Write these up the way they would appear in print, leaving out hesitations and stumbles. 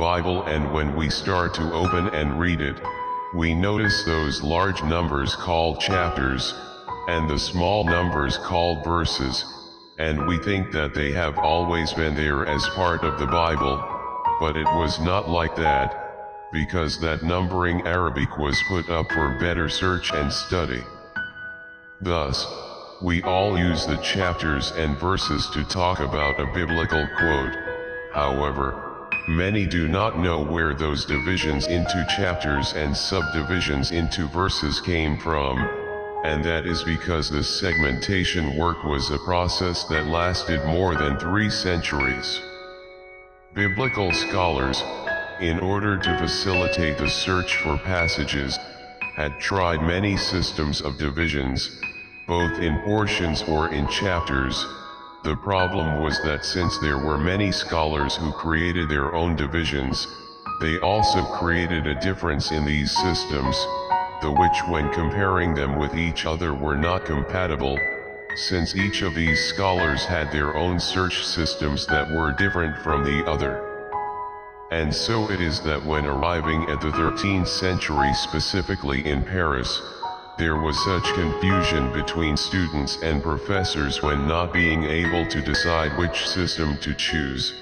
Bible, and when we start to open and read it, we notice those large numbers called chapters, and the small numbers called verses, and we think that they have always been there as part of the Bible, but it was not like that, because that numbering Arabic was put up for better search and study. Thus, we all use the chapters and verses to talk about a biblical quote. However, many do not know where those divisions into chapters and subdivisions into verses came from, and that is because the segmentation work was a process that lasted more than 3 centuries. Biblical scholars, in order to facilitate the search for passages, had tried many systems of divisions, both in portions or in chapters. The problem was that since there were many scholars who created their own divisions, they also created a difference in these systems, the which when comparing them with each other were not compatible, since each of these scholars had their own search systems that were different from the other. And so it is that when arriving at the 13th century, specifically in Paris, there was such confusion between students and professors when not being able to decide which system to choose,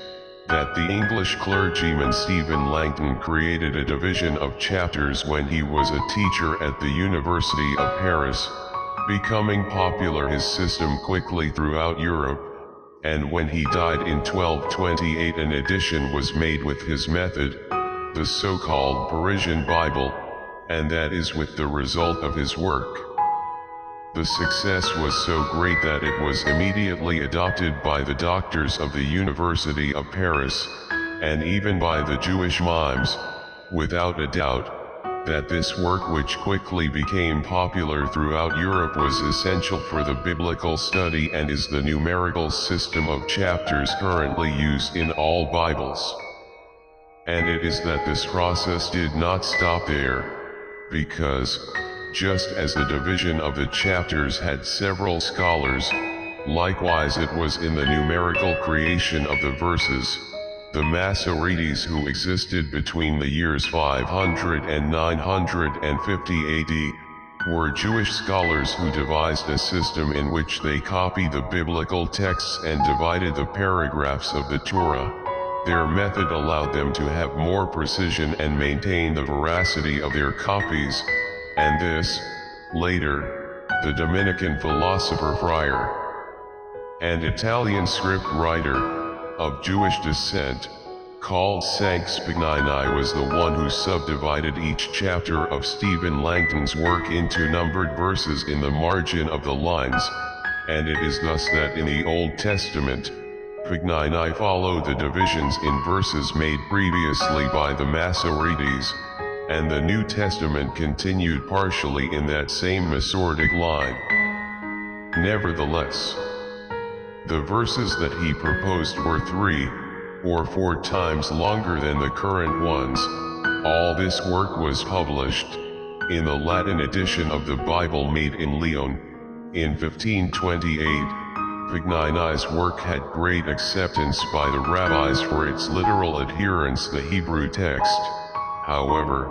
that the English clergyman Stephen Langton created a division of chapters when he was a teacher at the University of Paris, becoming popular. His system quickly throughout Europe, and when he died in 1228 an edition was made with his method, the so-called Parisian Bible, and that is with the result of his work. The success was so great that it was immediately adopted by the doctors of the University of Paris, and even by the Jewish mimes, without a doubt, that this work, which quickly became popular throughout Europe, was essential for the biblical study and is the numerical system of chapters currently used in all Bibles. And it is that this process did not stop there, because, just as the division of the chapters had several scholars, likewise it was in the numerical creation of the verses. The Masoretes, who existed between the years 500 and 950 AD, were Jewish scholars who devised a system in which they copied the biblical texts and divided the paragraphs of the Torah. Their method allowed them to have more precision and maintain the veracity of their copies, and this, later, the Dominican philosopher Friar, and Italian script writer, of Jewish descent, called Sankt Spignani, was the one who subdivided each chapter of Stephen Langton's work into numbered verses in the margin of the lines, and it is thus that in the Old Testament, Spignani followed the divisions in verses made previously by the Masoretes, and the New Testament continued partially in that same Masoretic line. Nevertheless, the verses that he proposed were 3 or 4 times longer than the current ones. All this work was published in the Latin edition of the Bible made in Lyon in 1528. Spignani's work had great acceptance by the rabbis for its literal adherence. The Hebrew text, however,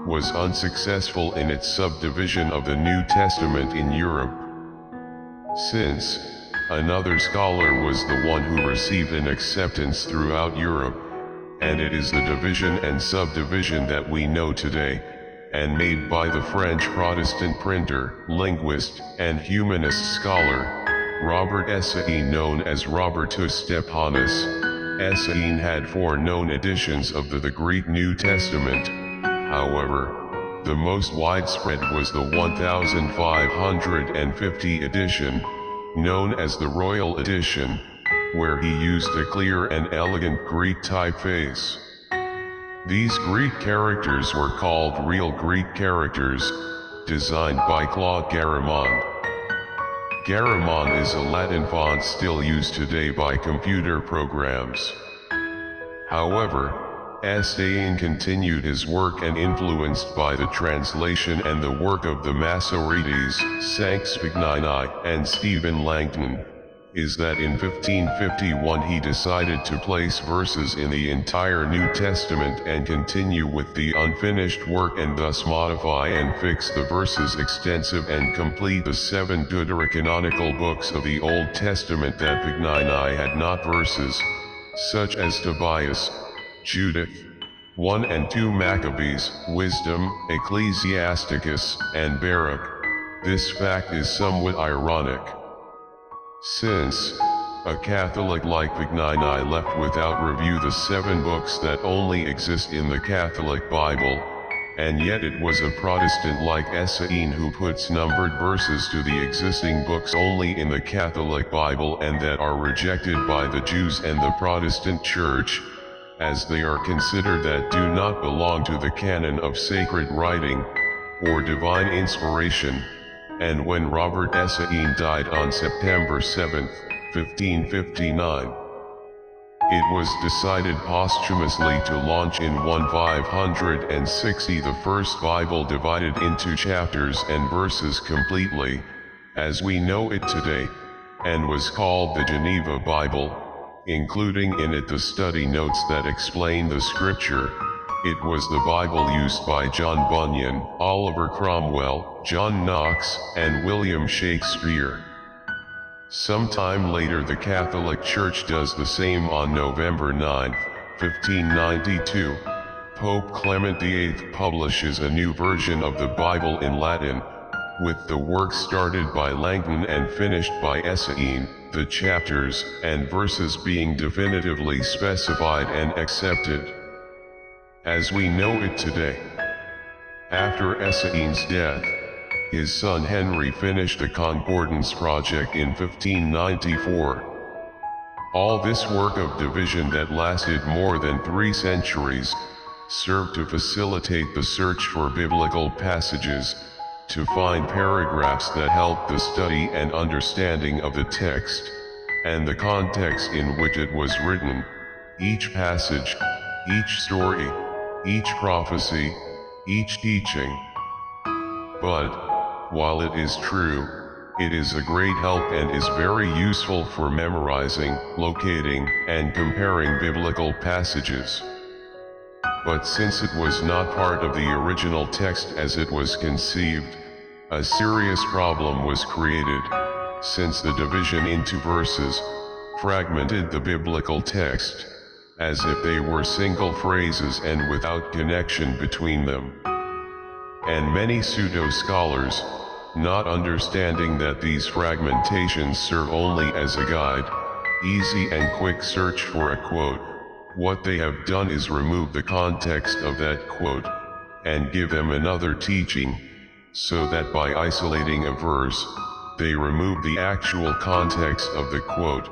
was unsuccessful in its subdivision of the New Testament in Europe, since another scholar was the one who received an acceptance throughout Europe, and it is the division and subdivision that we know today, and made by the French Protestant printer, linguist, and humanist scholar, Robert Essaïn, known as Robertus Stephanus. Essaïn had 4 known editions of the Greek New Testament. However, the most widespread was the 1550 edition, known as the Royal Edition, where he used a clear and elegant Greek typeface. These Greek characters were called real Greek characters, designed by Claude Garamond. Garamond is a Latin font still used today by computer programs. However, Essaïn continued his work, and influenced by the translation and the work of the Masoretes, Sankt Spignani, and Stephen Langton, is that in 1551 he decided to place verses in the entire New Testament and continue with the unfinished work, and thus modify and fix the verses extensive and complete the 7 deuterocanonical books of the Old Testament that Vignani had not verses, such as Tobias, Judith, 1 and 2 Maccabees, Wisdom, Ecclesiasticus, and Baruch. This fact is somewhat ironic, since a Catholic like Vignani left without review the 7 books that only exist in the Catholic Bible, and yet it was a Protestant like Essene who puts numbered verses to the existing books only in the Catholic Bible and that are rejected by the Jews and the Protestant Church, as they are considered that do not belong to the canon of sacred writing, or divine inspiration. And when Robert Essene died on September 7, 1559, it was decided posthumously to launch in 1560 the first Bible divided into chapters and verses completely, as we know it today, and was called the Geneva Bible, including in it the study notes that explain the scripture. It was the Bible used by John Bunyan, Oliver Cromwell, John Knox, and William Shakespeare. Sometime later the Catholic Church does the same on November 9, 1592. Pope Clement VIII publishes a new version of the Bible in Latin, with the work started by Langton and finished by Essene, the chapters and verses being definitively specified and accepted, as we know it today. After Essene's death, his son Henry finished the Concordance project in 1594. All this work of division that lasted more than 3 centuries, served to facilitate the search for biblical passages, to find paragraphs that helped the study and understanding of the text, and the context in which it was written, each passage, each story, each prophecy, each teaching. But, while it is true, it is a great help and is very useful for memorizing, locating, and comparing biblical passages. But since it was not part of the original text as it was conceived, a serious problem was created, since the division into verses fragmented the biblical text, as if they were single phrases and without connection between them. And many pseudo-scholars, not understanding that these fragmentations serve only as a guide, easy and quick search for a quote, what they have done is remove the context of that quote, and give them another teaching, so that by isolating a verse, they remove the actual context of the quote,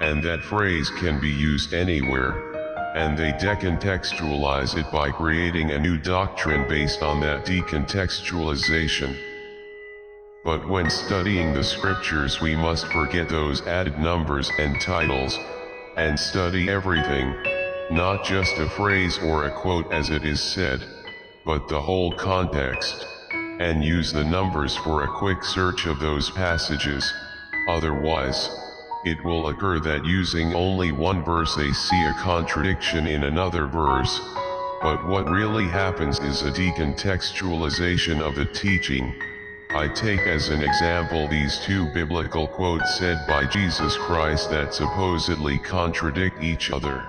and that phrase can be used anywhere, and they decontextualize it by creating a new doctrine based on that decontextualization. But when studying the scriptures we must forget those added numbers and titles, and study everything, not just a phrase or a quote as it is said, but the whole context, and use the numbers for a quick search of those passages. Otherwise, it will occur that using only one verse they see a contradiction in another verse, but what really happens is a decontextualization of the teaching. I take as an example these 2 biblical quotes said by Jesus Christ that supposedly contradict each other.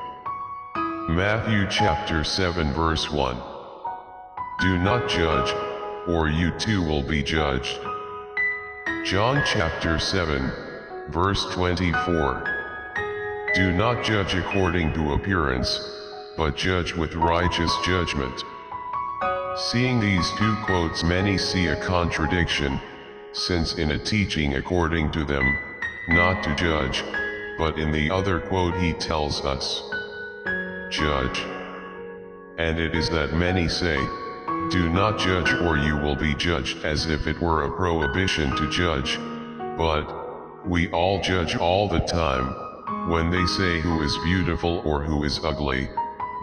Matthew chapter 7 verse 1. Do not judge, or you too will be judged. John chapter 7, verse 24. Do not judge according to appearance, but judge with righteous judgment. Seeing these 2 quotes many see a contradiction, since in a teaching according to them, not to judge, but in the other quote he tells us, judge. And it is that many say, do not judge or you will be judged, as if it were a prohibition to judge, but we all judge all the time, when they say who is beautiful or who is ugly,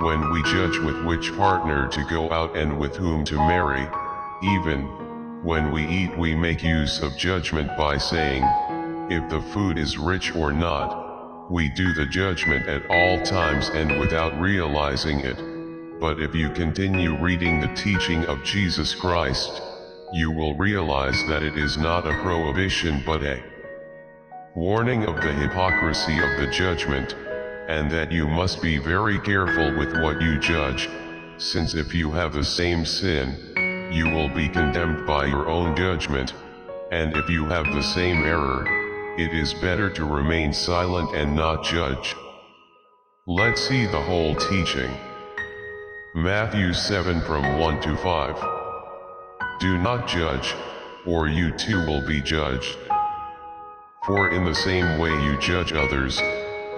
when we judge with which partner to go out and with whom to marry, even when we eat we make use of judgment by saying, if the food is rich or not. We do the judgment at all times and without realizing it. But if you continue reading the teaching of Jesus Christ, you will realize that it is not a prohibition but a warning of the hypocrisy of the judgment, and that you must be very careful with what you judge, since if you have the same sin, you will be condemned by your own judgment, and if you have the same error, it is better to remain silent and not judge. Let's see the whole teaching. Matthew 7 from 1 to 5. Do not judge, or you too will be judged. For in the same way you judge others,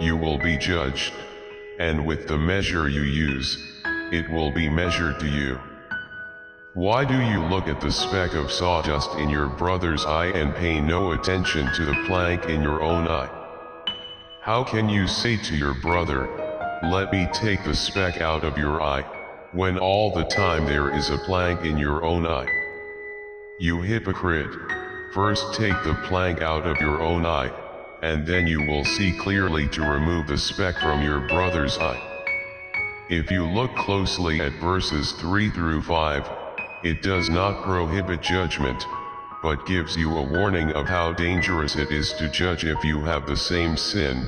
you will be judged, and with the measure you use, it will be measured to you. Why do you look at the speck of sawdust in your brother's eye and pay no attention to the plank in your own eye? How can you say to your brother, let me take the speck out of your eye, when all the time there is a plank in your own eye? You hypocrite, first take the plank out of your own eye, and then you will see clearly to remove the speck from your brother's eye. If you look closely at verses 3 through 5, it does not prohibit judgment, but gives you a warning of how dangerous it is to judge if you have the same sin,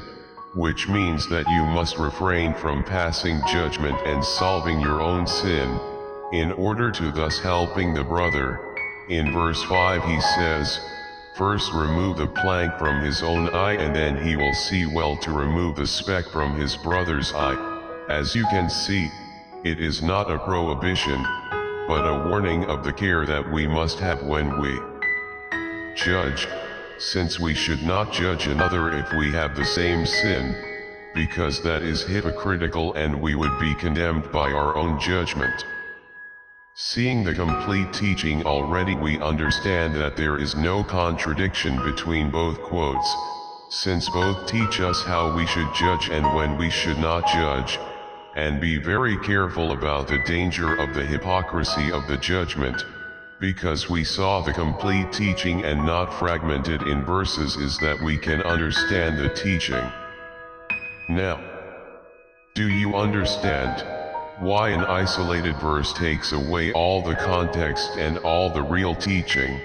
which means that you must refrain from passing judgment and solving your own sin, in order to thus helping the brother. In verse 5 he says, first remove the plank from his own eye and then he will see well to remove the speck from his brother's eye. As you can see, it is not a prohibition, but a warning of the care that we must have when we judge, since we should not judge another if we have the same sin, because that is hypocritical and we would be condemned by our own judgment. Seeing the complete teaching already, we understand that there is no contradiction between both quotes, since both teach us how we should judge and when we should not judge, and be very careful about the danger of the hypocrisy of the judgment, because we saw the complete teaching and not fragmented in verses is that we can understand the teaching. Now, do you understand why an isolated verse takes away all the context and all the real teaching?